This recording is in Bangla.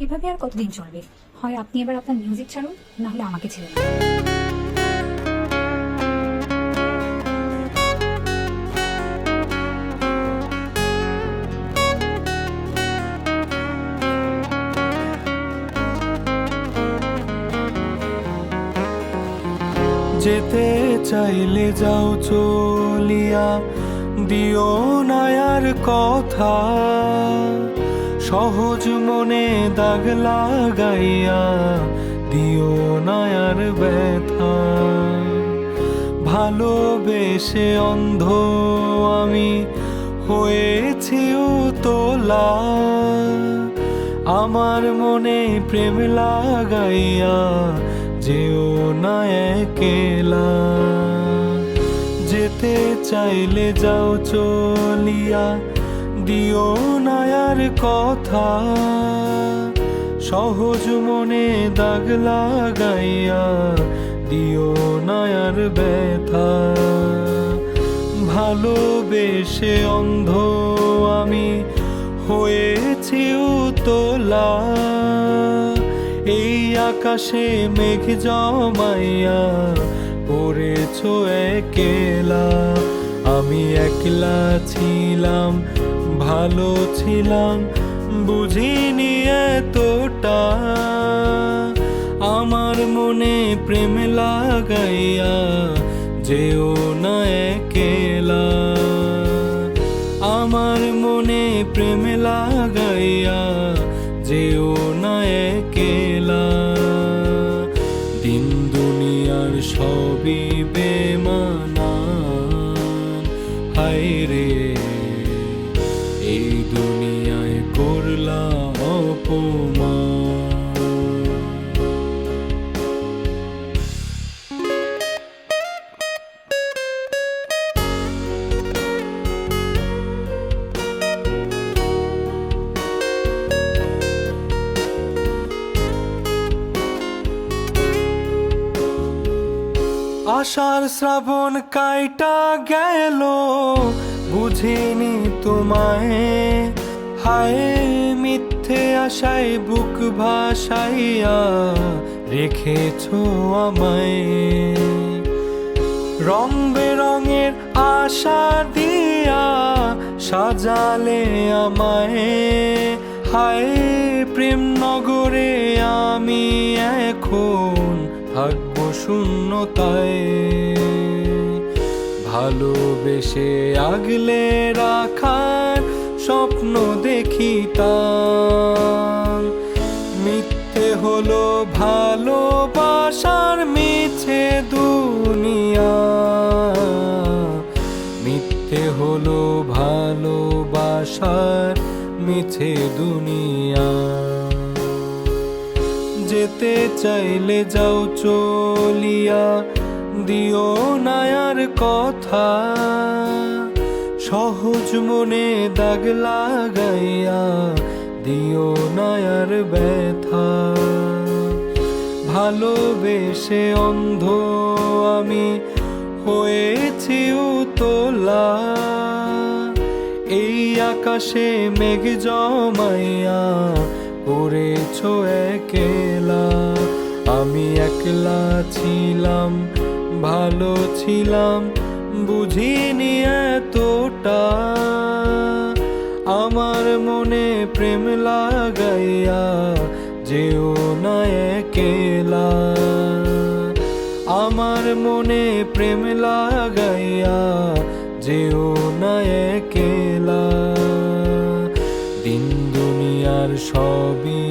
এভাবে আর কতদিন চলবে? হয় আপনি এবার আপনার মিউজিক ছাড়ুন, না হলে আমাকে ছেড়ে দিন। যেতে চাইলে যাও চলিয়া, দিও না আর কথা, সহজ মনে দাগ লাগাইয়া দিও না আর ব্যথা। ভালোবেসে অন্ধ আমি হয়েছি উতলা, আমার মনে প্রেম লাগাইয়া যেও না একলা। যেতে চাইলে যাও চলিয়া, দিও না আর কথা, সহজ মনে দাগ লাগাইয়া দিও না আর ব্যথা। ভালোবেসে অন্ধ আমি হয়েছি উতলা, এই আকাশে মেঘ জমাইয়া পড়েছ একলা। আমি একলা ছিলাম, ভালো ছিলাম, বুঝিনি এতটা, আমার মনে প্রেম লাগাইয়া যেও না একলা। আমার মনে প্রেম লাগাইয়া যেও না একলা। দিন দুনিয়ার সবই বেমানান, হায় রে এই দুনিয়ায় করলা অপমান। আষাঢ় শ্রাবণ কাইটা গেল, বুঝিনি তোমায়, হায় মিথ্যে আশায় বুক ভাসাইয়া রেখেছ আমায়। রং বেরঙের আশা দিয়া সাজালে আমায়, হায় প্রেম নগরে আমি এখন থাকবো শূন্যতায়। ভালোবেসে আগলে রাখার স্বপ্ন দেখিতাম, মিথ্যে হলো ভালোবাসার মিছে দুনিয়া, মিথ্যে হলো ভালোবাসার মিছে দুনিয়া। যেতে চাইলে যাও চলিয়া, দিও না আর কথা, সহজ মনে দাগ লাগাইয়া দিও না আর ব্যথা। ভালোবেসে অন্ধ আমি হয়েছি উতলা, এই আকাশে মেঘ জমাইয়া পড়েছ একলা। আমি একলা ছিলাম, ভালো ছিলাম, বুঝিনি এতটা, আমার মনে প্রেম লাগাইয়া যেও না একলা। আমার মনে প্রেম লাগাইয়া যেও না একলা। দিন দুনিয়ার সবই